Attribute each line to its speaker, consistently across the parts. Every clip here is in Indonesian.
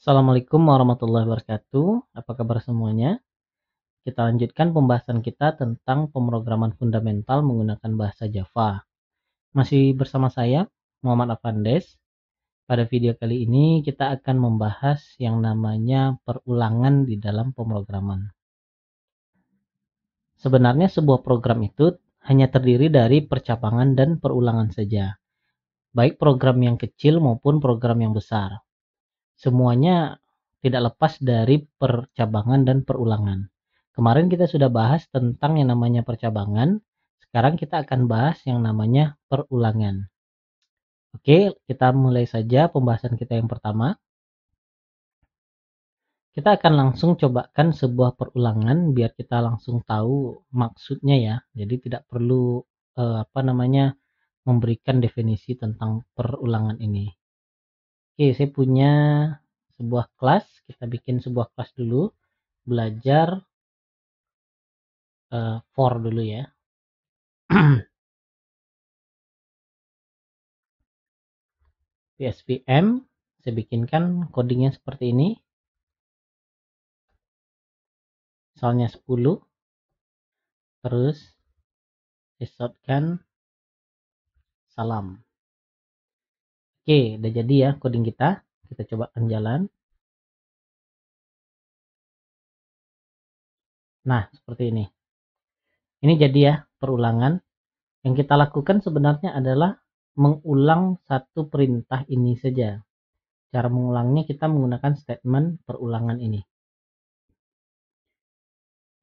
Speaker 1: Assalamualaikum warahmatullahi wabarakatuh. Apa kabar semuanya? Kita lanjutkan pembahasan kita tentang pemrograman fundamental menggunakan bahasa Java. Masih bersama saya, Muhammad Afandes. Pada video kali ini kita akan membahas yang namanya perulangan di dalam pemrograman. Sebenarnya sebuah program itu hanya terdiri dari percabangan dan perulangan saja, baik program yang kecil maupun program yang besar. Semuanya tidak lepas dari percabangan dan perulangan. Kemarin kita sudah bahas tentang yang namanya percabangan. Sekarang kita akan bahas yang namanya perulangan. Oke, kita mulai saja pembahasan kita yang pertama. Kita akan langsung cobakan sebuah perulangan biar kita langsung tahu maksudnya ya. Jadi tidak perlu memberikan definisi tentang perulangan ini. Oke, saya punya sebuah kelas. Kita bikin sebuah kelas dulu. Belajar for dulu ya. PSVM, saya bikinkan codingnya seperti ini. Misalnya 10. Terus disebutkan salam. Oke, udah jadi ya coding kita. Kita cobakan jalan. Nah, seperti ini. Ini jadi ya perulangan. Yang kita lakukan sebenarnya adalah mengulang satu perintah ini saja. Cara mengulangnya kita menggunakan statement perulangan ini.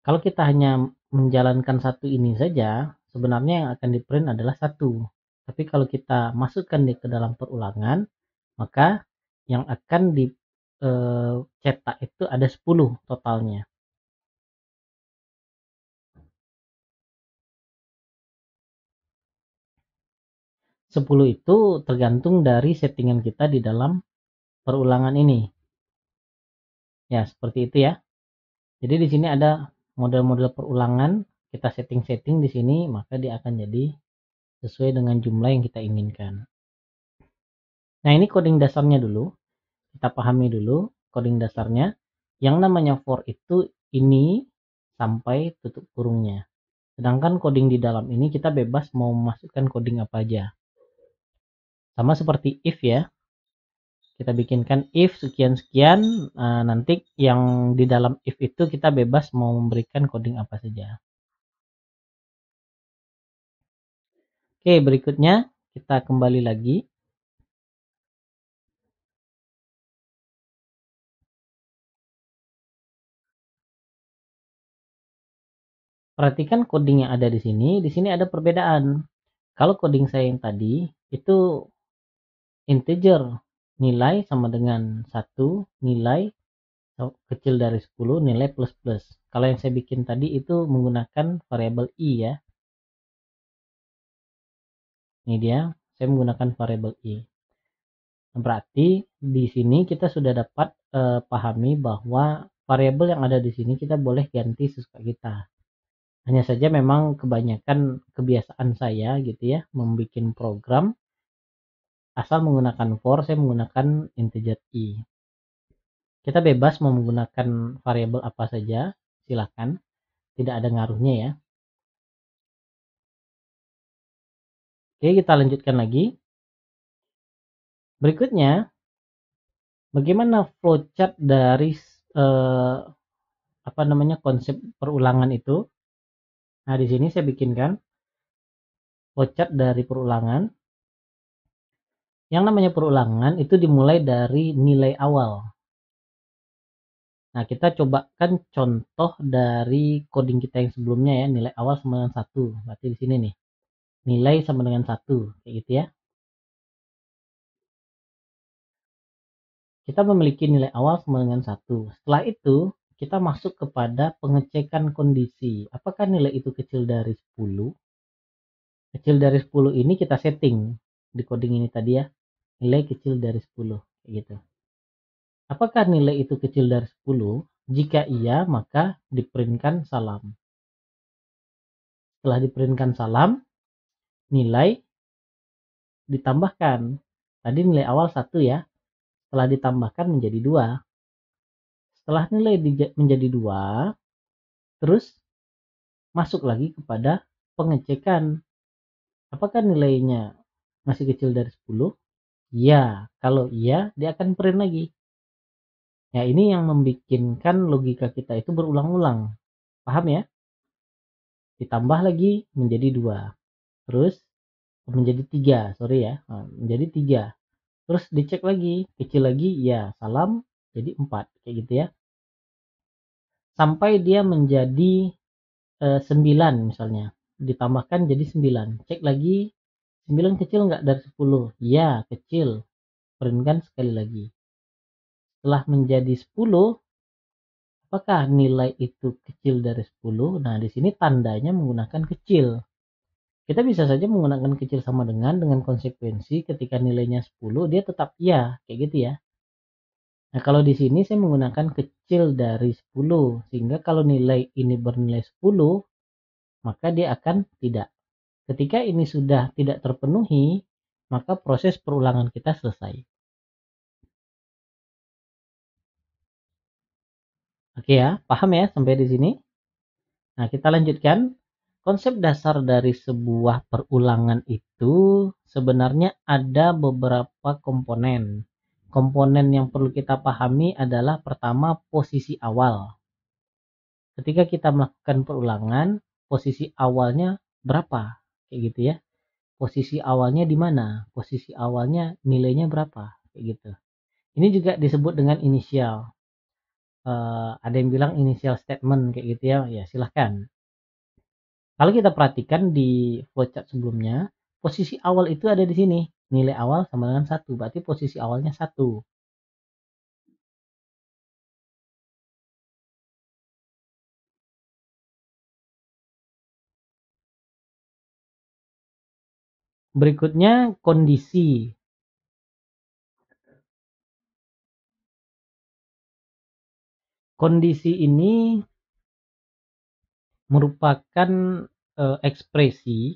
Speaker 1: Kalau kita hanya menjalankan satu ini saja, sebenarnya yang akan di print adalah satu. Tapi kalau kita masukkan ke dalam perulangan, maka yang akan dicetak itu ada 10 totalnya. Sepuluh itu tergantung dari settingan kita di dalam perulangan ini. Ya, seperti itu ya. Jadi di sini ada model-model perulangan, kita setting-setting di sini, maka dia akan jadi sesuai dengan jumlah yang kita inginkan. Nah, ini coding dasarnya dulu. Kita pahami dulu coding dasarnya. Yang namanya for itu ini sampai tutup kurungnya. Sedangkan coding di dalam ini kita bebas mau memasukkan coding apa aja. Sama seperti if ya. Kita bikinkan if sekian-sekian. Nanti yang di dalam if itu kita bebas mau memberikan coding apa saja. Oke, berikutnya kita kembali lagi. Perhatikan coding yang ada di sini. Di sini ada perbedaan. Kalau coding saya yang tadi itu integer, nilai sama dengan 1, nilai kecil dari 10, nilai plus plus. Kalau yang saya bikin tadi itu menggunakan variabel i ya. Ini dia, saya menggunakan variabel i. Berarti di sini kita sudah dapat pahami bahwa variabel yang ada di sini kita boleh ganti sesuka kita. Hanya saja memang kebanyakan kebiasaan saya gitu ya, membuat program asal menggunakan for, saya menggunakan integer i. Kita bebas mau menggunakan variabel apa saja, silakan. Tidak ada ngaruhnya ya. Oke, kita lanjutkan lagi. Berikutnya, bagaimana flowchart dari konsep perulangan itu? Nah, di sini saya bikinkan flowchart dari perulangan. Yang namanya perulangan itu dimulai dari nilai awal. Nah, kita cobakan contoh dari coding kita yang sebelumnya ya, nilai awal sama dengan 1. Berarti di sini nih. Nilai sama dengan 1, kayak gitu ya. Kita memiliki nilai awal sama dengan 1. Setelah itu, kita masuk kepada pengecekan kondisi. Apakah nilai itu kecil dari 10? Kecil dari 10 ini kita setting di coding ini tadi ya. Nilai kecil dari 10, kayak gitu. Apakah nilai itu kecil dari 10? Jika iya, maka diprintkan salam. Setelah diprintkan salam, nilai ditambahkan. Tadi nilai awal 1 ya. Setelah ditambahkan menjadi 2. Setelah nilai menjadi 2, terus masuk lagi kepada pengecekan. Apakah nilainya masih kecil dari 10? Ya, kalau iya dia akan print lagi. Ya, ini yang membikinkan logika kita itu berulang-ulang. Paham ya? Ditambah lagi menjadi 2. Terus menjadi 3, sorry ya. Menjadi 3. Terus dicek lagi, kecil lagi, ya salam, jadi 4. Kayak gitu ya. Sampai dia menjadi 9 misalnya. Ditambahkan jadi 9. Cek lagi, 9 kecil nggak dari 10? Ya, kecil. Printkan sekali lagi. Setelah menjadi 10, apakah nilai itu kecil dari 10? Nah, di sini tandanya menggunakan kecil. Kita bisa saja menggunakan kecil sama dengan konsekuensi ketika nilainya 10 dia tetap iya, kayak gitu ya. Nah, kalau di sini saya menggunakan kecil dari 10 sehingga kalau nilai ini bernilai 10 maka dia akan tidak. Ketika ini sudah tidak terpenuhi, maka proses perulangan kita selesai. Oke ya, paham ya sampai di sini? Nah, kita lanjutkan. Konsep dasar dari sebuah perulangan itu sebenarnya ada beberapa komponen. Komponen yang perlu kita pahami adalah pertama posisi awal. Ketika kita melakukan perulangan, posisi awalnya berapa? Kayak gitu ya. Posisi awalnya di mana? Posisi awalnya nilainya berapa? Kayak gitu. Ini juga disebut dengan inisial. Ada yang bilang initial statement kayak gitu ya. Ya, silahkan. Kalau kita perhatikan di flowchart sebelumnya, posisi awal itu ada di sini. Nilai awal sama dengan 1, berarti posisi awalnya 1. Berikutnya kondisi. Kondisi ini merupakan ekspresi.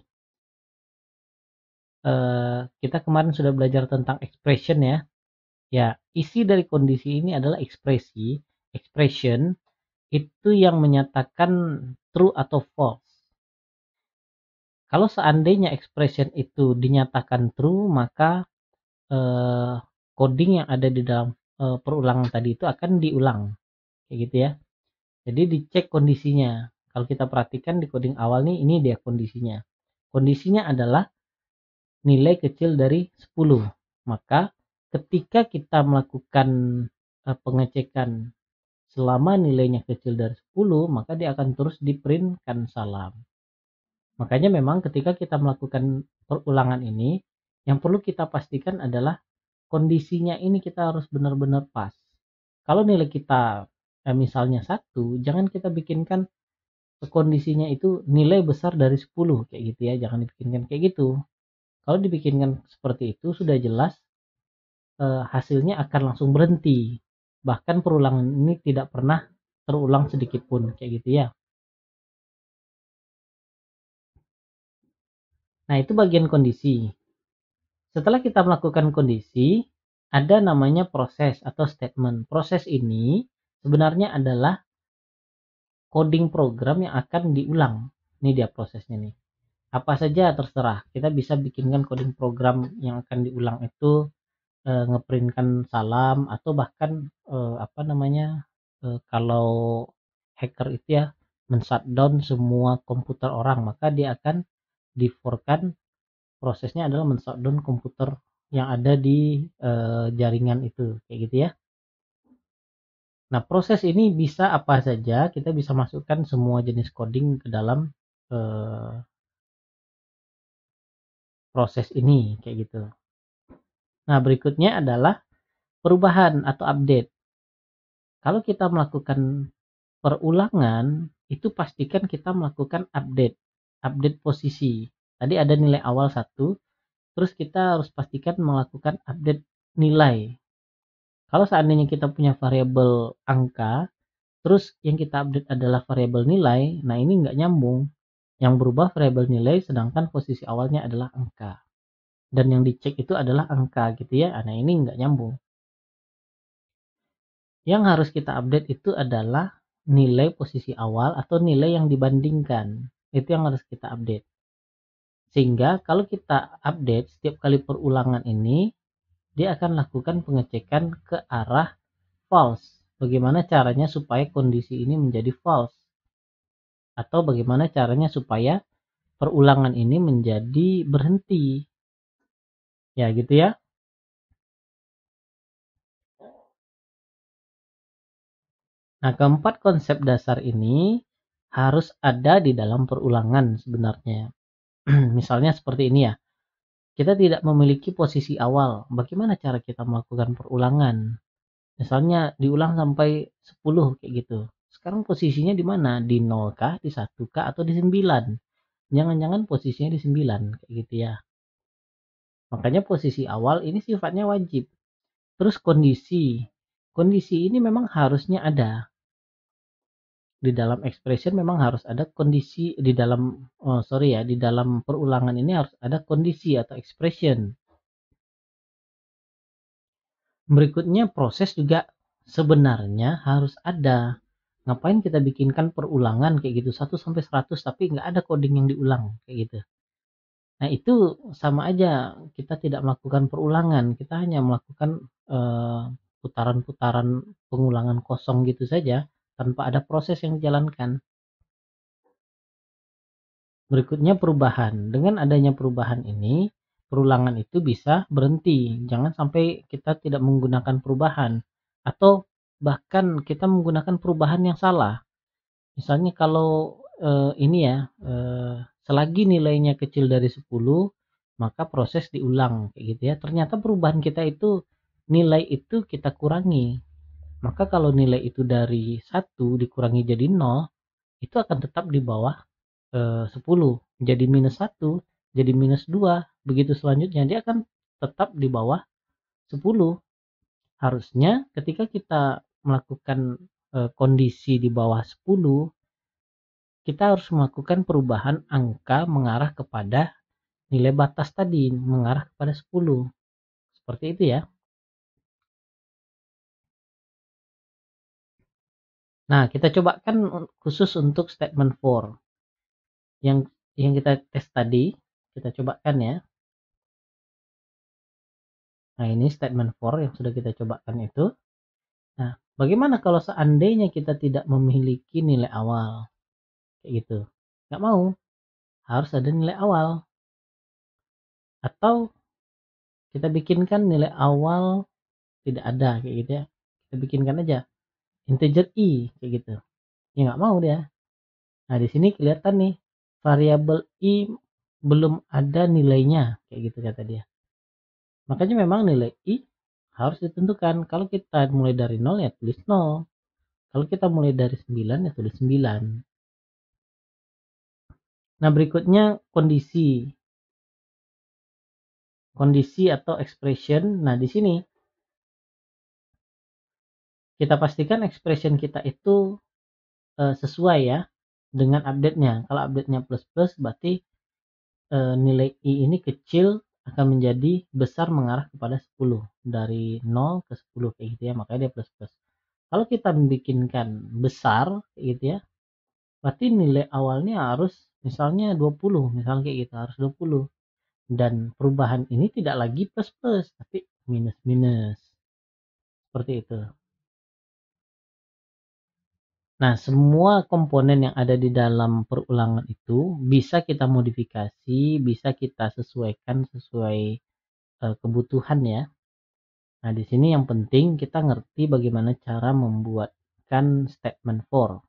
Speaker 1: Kita kemarin sudah belajar tentang expression ya. Ya, isi dari kondisi ini adalah ekspresi. Expression itu yang menyatakan true atau false. Kalau seandainya expression itu dinyatakan true, maka coding yang ada di dalam perulangan tadi itu akan diulang, kayak gitu ya. Jadi dicek kondisinya. Kalau kita perhatikan di coding awal nih, ini dia kondisinya. Kondisinya adalah nilai kecil dari 10. Maka ketika kita melakukan pengecekan selama nilainya kecil dari 10, maka dia akan terus diprintkan salam. Makanya memang ketika kita melakukan perulangan ini, yang perlu kita pastikan adalah kondisinya ini kita harus benar-benar pas. Kalau nilai kita misalnya 1, jangan kita bikinkan kondisinya itu nilai besar dari 10 kayak gitu ya, jangan dibikinkan kayak gitu. Kalau dibikinkan seperti itu sudah jelas hasilnya akan langsung berhenti. Bahkan perulangan ini tidak pernah terulang sedikit pun kayak gitu ya. Nah, itu bagian kondisi. Setelah kita melakukan kondisi, ada namanya proses atau statement. Proses ini sebenarnya adalah coding program yang akan diulang. Ini dia prosesnya nih. Apa saja terserah. Kita bisa bikinkan coding program yang akan diulang itu ngeprintkan salam atau bahkan apa namanya kalau hacker itu ya men-shutdown semua komputer orang, maka dia akan di-for-kan prosesnya adalah men-shutdown komputer yang ada di jaringan itu kayak gitu ya. Nah, proses ini bisa apa saja, kita bisa masukkan semua jenis coding ke dalam proses ini kayak gitu. Nah, berikutnya adalah perubahan atau update. Kalau kita melakukan perulangan, itu pastikan kita melakukan update posisi. Tadi ada nilai awal 1, terus kita harus pastikan melakukan update nilai. Kalau seandainya kita punya variabel angka, terus yang kita update adalah variabel nilai, nah ini nggak nyambung. Yang berubah variabel nilai sedangkan posisi awalnya adalah angka. Dan yang dicek itu adalah angka gitu ya, nah ini nggak nyambung. Yang harus kita update itu adalah nilai posisi awal atau nilai yang dibandingkan. Itu yang harus kita update. Sehingga kalau kita update setiap kali perulangan ini, dia akan lakukan pengecekan ke arah false. Bagaimana caranya supaya kondisi ini menjadi false? Atau bagaimana caranya supaya perulangan ini menjadi berhenti? Ya gitu ya. Nah, keempat konsep dasar ini harus ada di dalam perulangan sebenarnya. Misalnya seperti ini ya. Kita tidak memiliki posisi awal. Bagaimana cara kita melakukan perulangan? Misalnya diulang sampai 10 kayak gitu. Sekarang posisinya di mana? Di 0 kah, di 1 kah, atau di 9? Jangan-jangan posisinya di 9 kayak gitu ya. Makanya posisi awal ini sifatnya wajib. Terus kondisi. Kondisi ini memang harusnya ada. Di dalam expression memang harus ada kondisi di dalam di dalam perulangan ini harus ada kondisi atau expression. Berikutnya proses juga sebenarnya harus ada. Ngapain kita bikinkan perulangan kayak gitu 1 sampai 100 tapi nggak ada coding yang diulang kayak gitu. Nah, itu sama aja kita tidak melakukan perulangan, kita hanya melakukan putaran-putaran pengulangan kosong gitu saja tanpa ada proses yang dijalankan. Berikutnya perubahan. Dengan adanya perubahan ini, perulangan itu bisa berhenti. Jangan sampai kita tidak menggunakan perubahan atau bahkan kita menggunakan perubahan yang salah. Misalnya kalau ini ya, selagi nilainya kecil dari 10, maka proses diulang kayak gitu ya. Ternyata perubahan kita itu nilai itu kita kurangi. Maka kalau nilai itu dari 1 dikurangi jadi 0, itu akan tetap di bawah 10, jadi -1, jadi -2, begitu selanjutnya dia akan tetap di bawah 10. Harusnya ketika kita melakukan kondisi di bawah 10, kita harus melakukan perubahan angka mengarah kepada nilai batas tadi, mengarah kepada 10. Seperti itu ya. Nah, kita cobakan khusus untuk statement for. Yang kita tes tadi, kita cobakan ya. Nah, ini statement for yang sudah kita cobakan itu. Nah, bagaimana kalau seandainya kita tidak memiliki nilai awal? Kayak gitu. Nggak mau, harus ada nilai awal. Atau kita bikinkan nilai awal tidak ada, kayak gitu ya. Kita bikinkan aja integer i, kayak gitu. Ya nggak mau dia. Nah, di sini kelihatan nih, variabel i belum ada nilainya, kayak gitu kata dia. Makanya memang nilai i harus ditentukan. Kalau kita mulai dari 0 ya tulis 0. Kalau kita mulai dari 9 ya tulis 9. Nah, berikutnya kondisi. Kondisi atau expression. Nah, di sini kita pastikan expression kita itu sesuai ya dengan update-nya. Kalau update-nya plus plus berarti nilai i ini kecil akan menjadi besar mengarah kepada 10. Dari 0 ke 10 kayak gitu ya. Makanya dia plus plus. Kalau kita membikinkan besar kayak gitu ya, berarti nilai awalnya harus misalnya 20, misalnya kayak gitu, harus 20. Dan perubahan ini tidak lagi plus plus tapi minus minus, seperti itu. Nah, semua komponen yang ada di dalam perulangan itu bisa kita modifikasi, bisa kita sesuaikan sesuai kebutuhan ya. Nah, di sini yang penting kita ngerti bagaimana cara membuatkan statement for.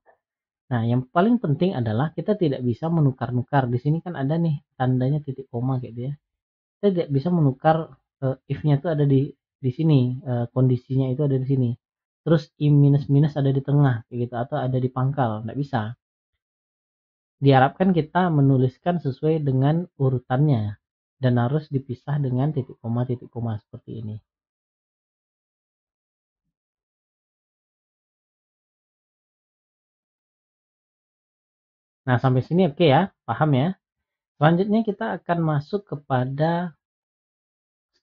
Speaker 1: Nah, yang paling penting adalah kita tidak bisa menukar-nukar. Di sini kan ada nih tandanya titik koma gitu ya. Kita tidak bisa menukar if-nya itu ada di sini, kondisinya itu ada di sini. Terus i minus minus ada di tengah kayak gitu atau ada di pangkal, nggak bisa. Diharapkan kita menuliskan sesuai dengan urutannya dan harus dipisah dengan titik koma seperti ini. Nah, sampai sini oke ya, paham ya. Selanjutnya kita akan masuk kepada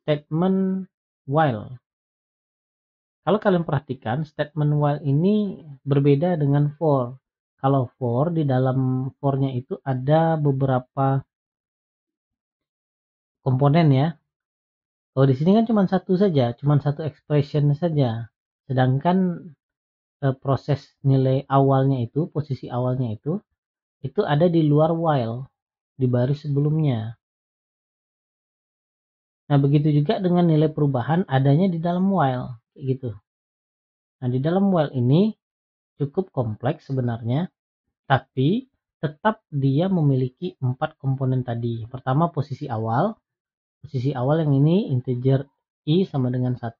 Speaker 1: statement while. Kalau kalian perhatikan, statement while ini berbeda dengan for. Kalau for, di dalam for-nya itu ada beberapa komponen ya. Kalau di sini kan cuma satu saja, cuma satu expression saja. Sedangkan proses nilai awalnya itu, posisi awalnya itu ada di luar while, di baris sebelumnya. Nah, begitu juga dengan nilai perubahan adanya di dalam while, kayak gitu. Nah, di dalam while ini cukup kompleks sebenarnya, tapi tetap dia memiliki 4 komponen tadi. Pertama, posisi awal. Posisi awal yang ini integer i sama dengan 1.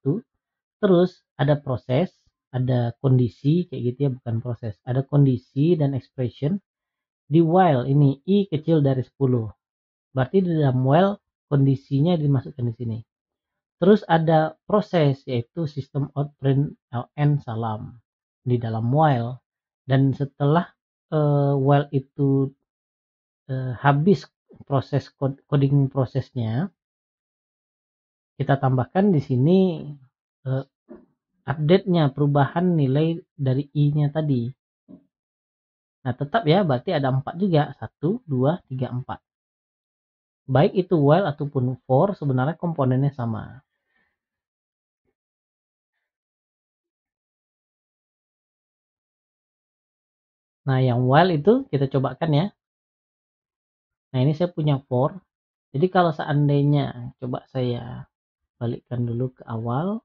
Speaker 1: Terus ada proses, ada kondisi, kayak gitu ya, bukan proses. Ada kondisi dan expression. Di while ini i kecil dari 10. Berarti di dalam while kondisinya dimasukkan di sini. Terus ada proses, yaitu sistem out, print, ln, salam di dalam while. Dan setelah while itu habis proses coding prosesnya, kita tambahkan di sini update-nya, perubahan nilai dari i-nya tadi. Nah, tetap ya, berarti ada 4 juga. 1, 2, 3, 4. Baik itu while ataupun for, sebenarnya komponennya sama. Nah, yang while itu kita cobakan ya. Nah, ini saya punya for. Jadi kalau seandainya, coba saya balikkan dulu ke awal.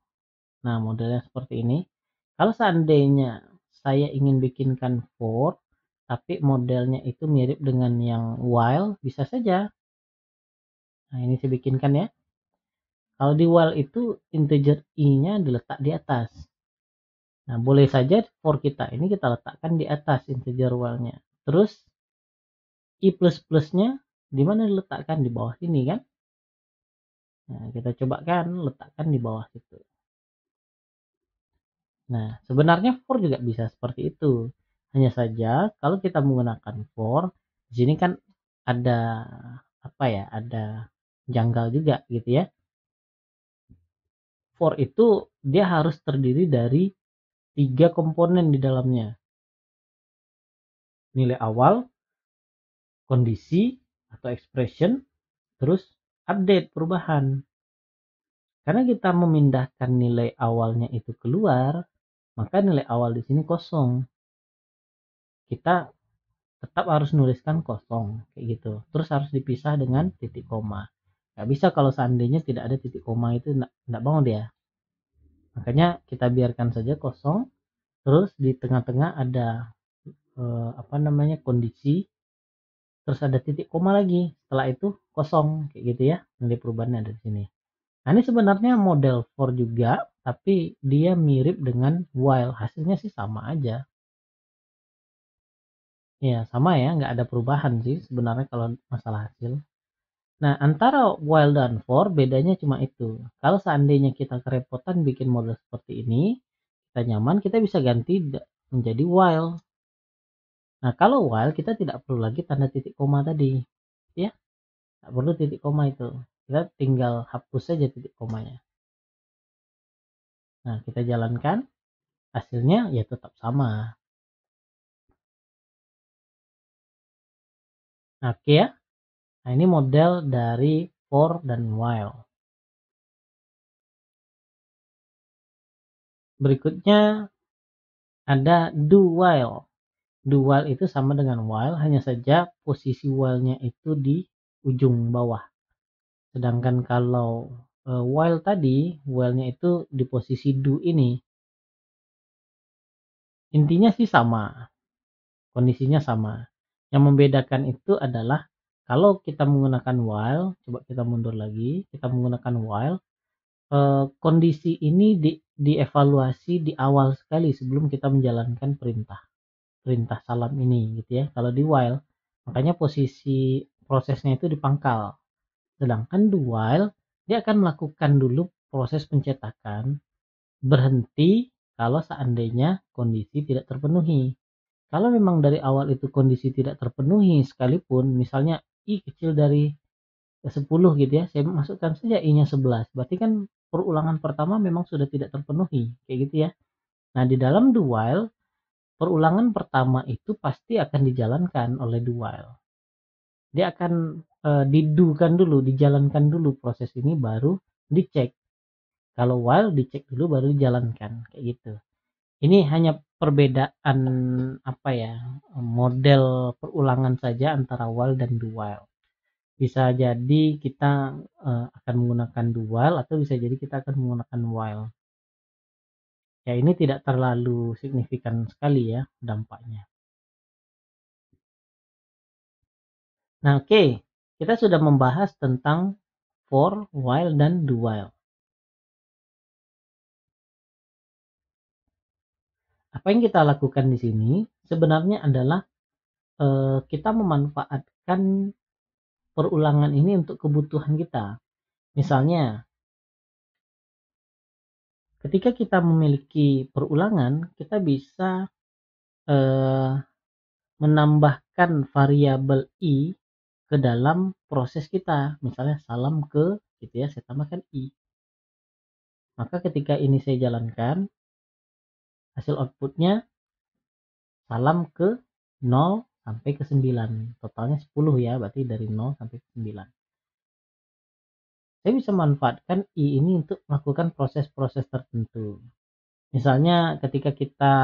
Speaker 1: Nah, modelnya seperti ini. Kalau seandainya saya ingin bikinkan for, tapi modelnya itu mirip dengan yang while, bisa saja. Nah, ini saya bikinkan ya. Kalau di while itu integer i-nya diletak di atas. Nah, boleh saja for kita ini kita letakkan di atas integer while-nya. Terus i plus-plusnya di mana diletakkan? Di bawah sini kan? Nah, kita cobakan letakkan di bawah situ. Nah, sebenarnya for juga bisa seperti itu. Hanya saja kalau kita menggunakan for, di sini kan ada apa ya? Ada janggal juga gitu ya. For itu dia harus terdiri dari 3 komponen di dalamnya. Nilai awal, kondisi atau expression, terus update, perubahan. Karena kita memindahkan nilai awalnya itu keluar, maka nilai awal di sini kosong. Kita tetap harus nuliskan kosong kayak gitu. Terus harus dipisah dengan titik koma. Nggak bisa kalau seandainya tidak ada titik koma, itu nggak mau dia. Makanya kita biarkan saja kosong. Terus di tengah-tengah ada apa namanya, kondisi. Terus ada titik koma lagi. Setelah itu kosong kayak gitu ya. Nilai perubahannya ada di sini. Nah, ini sebenarnya model for juga, tapi dia mirip dengan while. Hasilnya sih sama aja. Ya, sama ya, nggak ada perubahan sih sebenarnya kalau masalah hasil. Nah, antara while dan for bedanya cuma itu. Kalau seandainya kita kerepotan bikin model seperti ini, kita nyaman, kita bisa ganti menjadi while. Nah, kalau while kita tidak perlu lagi tanda titik koma tadi. Ya, tak perlu titik koma itu. Kita tinggal hapus saja titik komanya. Nah, kita jalankan. Hasilnya ya tetap sama. Oke ya. Nah, ini model dari for dan while. Berikutnya ada do while. Do while itu sama dengan while, hanya saja posisi while-nya itu di ujung bawah. Sedangkan kalau while tadi, while-nya itu di posisi do ini. Intinya sih sama, kondisinya sama. Yang membedakan itu adalah kalau kita menggunakan while, coba kita mundur lagi, kita menggunakan while, kondisi ini dievaluasi di awal sekali sebelum kita menjalankan perintah salam ini gitu ya. Kalau di while, makanya posisi prosesnya itu di pangkal. Sedangkan do while dia akan melakukan dulu proses pencetakan, berhenti kalau seandainya kondisi tidak terpenuhi. Kalau memang dari awal itu kondisi tidak terpenuhi sekalipun, misalnya i kecil dari 10 gitu ya, saya masukkan saja i-nya 11. Berarti kan perulangan pertama memang sudah tidak terpenuhi, kayak gitu ya. Nah, di dalam do while, perulangan pertama itu pasti akan dijalankan oleh do while. Dia akan dijalankan dulu proses ini baru dicek. Kalau while dicek dulu baru dijalankan, kayak gitu. Ini hanya perbedaan apa ya, model perulangan saja antara while dan do while. Bisa jadi kita akan menggunakan do while atau bisa jadi kita akan menggunakan while. Ya, ini tidak terlalu signifikan sekali ya dampaknya. Nah, oke. Kita sudah membahas tentang for, while, dan do while. Apa yang kita lakukan di sini sebenarnya adalah kita memanfaatkan perulangan ini untuk kebutuhan kita. Misalnya, ketika kita memiliki perulangan, kita bisa eh, menambahkan variabel i ke dalam proses kita. Misalnya salam ke, gitu ya, saya tambahkan i. Maka ketika ini saya jalankan, hasil outputnya salam ke 0 sampai ke 9. Totalnya 10 ya, berarti dari 0 sampai ke 9. Saya bisa manfaatkan i ini untuk melakukan proses-proses tertentu. Misalnya ketika kita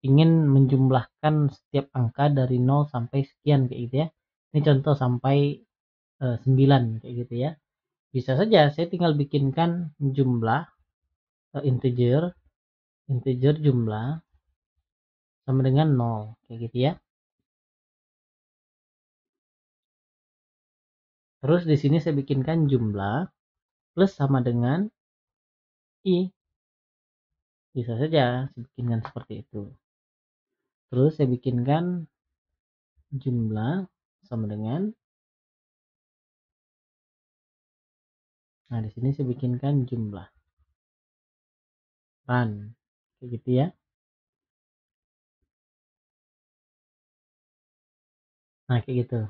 Speaker 1: ingin menjumlahkan setiap angka dari 0 sampai sekian, kayak gitu ya. Ini contoh sampai 9 kayak gitu ya. Bisa saja saya tinggal bikinkan jumlah integer jumlah sama dengan 0 kayak gitu ya. Terus di sini saya bikinkan jumlah plus sama dengan i. Bisa saja saya bikinkan seperti itu. Terus saya bikinkan jumlah sama dengan, nah di sini saya bikinkan jumlah run kayak gitu ya. Nah, kayak gitu.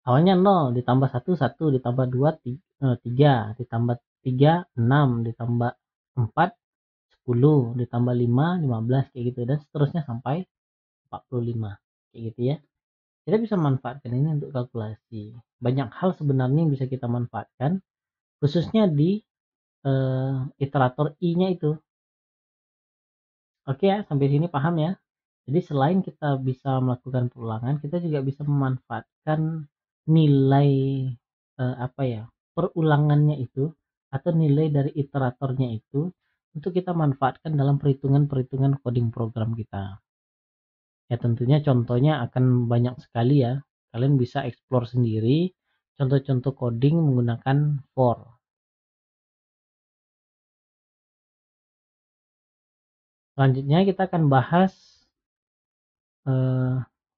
Speaker 1: Awalnya 0 ditambah 1 1 ditambah 2 3 ditambah 3 6 ditambah 4 10 ditambah 5 15 kayak gitu dan seterusnya sampai 45 kayak gitu ya. Kita bisa manfaatkan ini untuk kalkulasi. Banyak hal sebenarnya yang bisa kita manfaatkan khususnya di iterator i-nya itu. Oke ya, sampai sini paham ya. Jadi selain kita bisa melakukan perulangan, kita juga bisa memanfaatkan nilai apa ya, perulangannya itu atau nilai dari iteratornya itu untuk kita manfaatkan dalam perhitungan-perhitungan coding program kita. Ya tentunya contohnya akan banyak sekali ya. Kalian bisa explore sendiri contoh-contoh coding menggunakan for. Selanjutnya kita akan bahas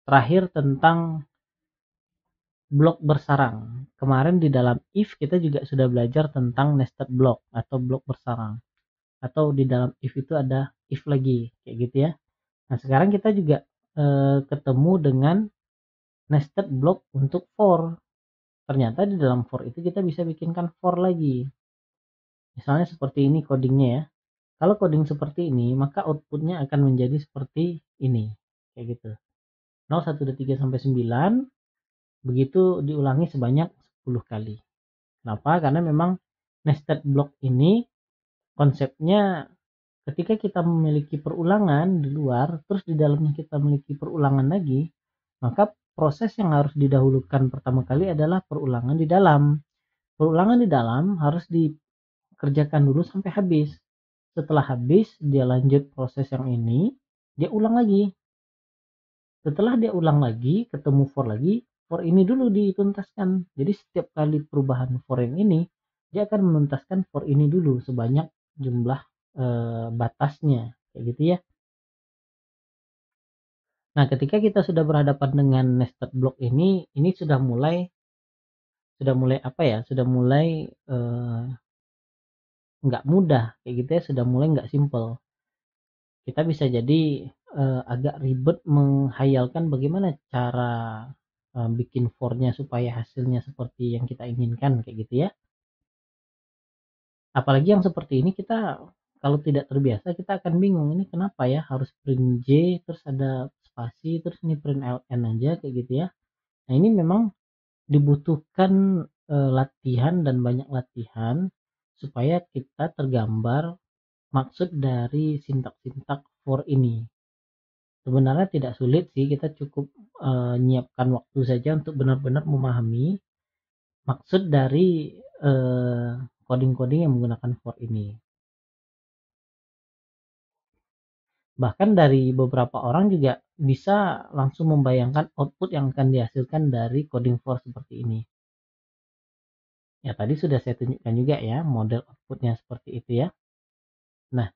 Speaker 1: terakhir tentang blok bersarang. Kemarin di dalam if kita juga sudah belajar tentang nested block atau blok bersarang. Atau di dalam if itu ada if lagi, kayak gitu ya. Nah, sekarang kita juga ketemu dengan nested block untuk for. Ternyata di dalam for itu kita bisa bikinkan for lagi. Misalnya seperti ini codingnya ya. Kalau coding seperti ini, maka outputnya akan menjadi seperti ini. Kayak gitu. 0, 1, 2, 3, sampai 9. Begitu diulangi sebanyak 10 kali. Kenapa? Karena memang nested block ini konsepnya ketika kita memiliki perulangan di luar, terus di dalamnya kita memiliki perulangan lagi, maka proses yang harus didahulukan pertama kali adalah perulangan di dalam. Perulangan di dalam harus dikerjakan dulu sampai habis. Setelah habis, dia lanjut proses yang ini, dia ulang lagi. Setelah dia ulang lagi, ketemu for lagi, for ini dulu dituntaskan. Jadi setiap kali perubahan for yang ini, dia akan menuntaskan for ini dulu sebanyak jumlah batasnya, kayak gitu ya. Nah, ketika kita sudah berhadapan dengan nested block ini sudah mulai apa ya? Sudah mulai nggak mudah, kayak gitu ya. Sudah mulai nggak simple. Kita bisa jadi agak ribet menghayalkan bagaimana cara bikin for-nya supaya hasilnya seperti yang kita inginkan, kayak gitu ya. Apalagi yang seperti ini kita kalau tidak terbiasa kita akan bingung, ini kenapa ya harus print J terus ada spasi terus ini print LN aja kayak gitu ya. Nah ini memang dibutuhkan latihan dan banyak latihan supaya kita tergambar maksud dari sintak-sintak for ini. Sebenarnya tidak sulit sih, kita cukup nyiapkan waktu saja untuk benar-benar memahami maksud dari coding-coding yang menggunakan for ini. Bahkan dari beberapa orang juga bisa langsung membayangkan output yang akan dihasilkan dari coding for seperti ini. Ya tadi sudah saya tunjukkan juga ya model outputnya seperti itu ya. Nah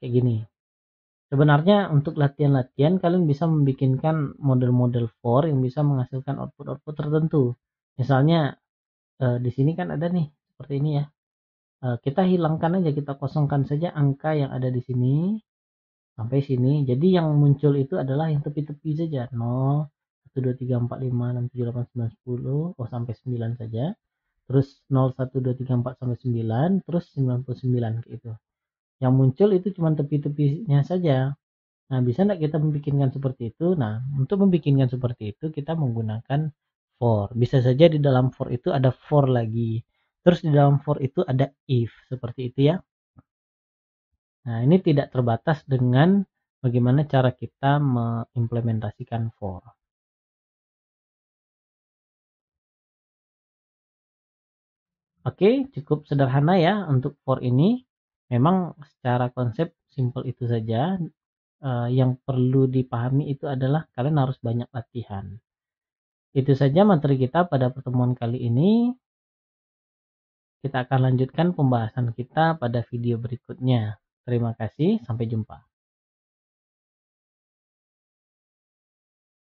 Speaker 1: kayak gini. Sebenarnya untuk latihan-latihan kalian bisa membikinkan model-model for yang bisa menghasilkan output-output tertentu. Misalnya di sini kan ada nih seperti ini ya. Kita hilangkan aja, kita kosongkan saja angka yang ada di sini sampai sini. Jadi yang muncul itu adalah yang tepi-tepi saja. 0, 1, 2, 3, 4, 5, 6, 7, 8, 9, 10. Oh sampai 9 saja. Terus 0, 1, 2, 3, 4 sampai 9. Terus 99 gitu. Yang muncul itu cuma tepi-tepinya saja. Nah, bisa enggak kita membikinkan seperti itu? Nah, untuk membikinkan seperti itu kita menggunakan for. Bisa saja di dalam for itu ada for lagi. Terus di dalam for itu ada if, seperti itu ya. Nah, ini tidak terbatas dengan bagaimana cara kita mengimplementasikan for. Oke, cukup sederhana ya untuk for ini. Memang secara konsep simple itu saja. Yang perlu dipahami itu adalah kalian harus banyak latihan. Itu saja materi kita pada pertemuan kali ini. Kita akan lanjutkan pembahasan kita pada video berikutnya. Terima kasih, sampai jumpa.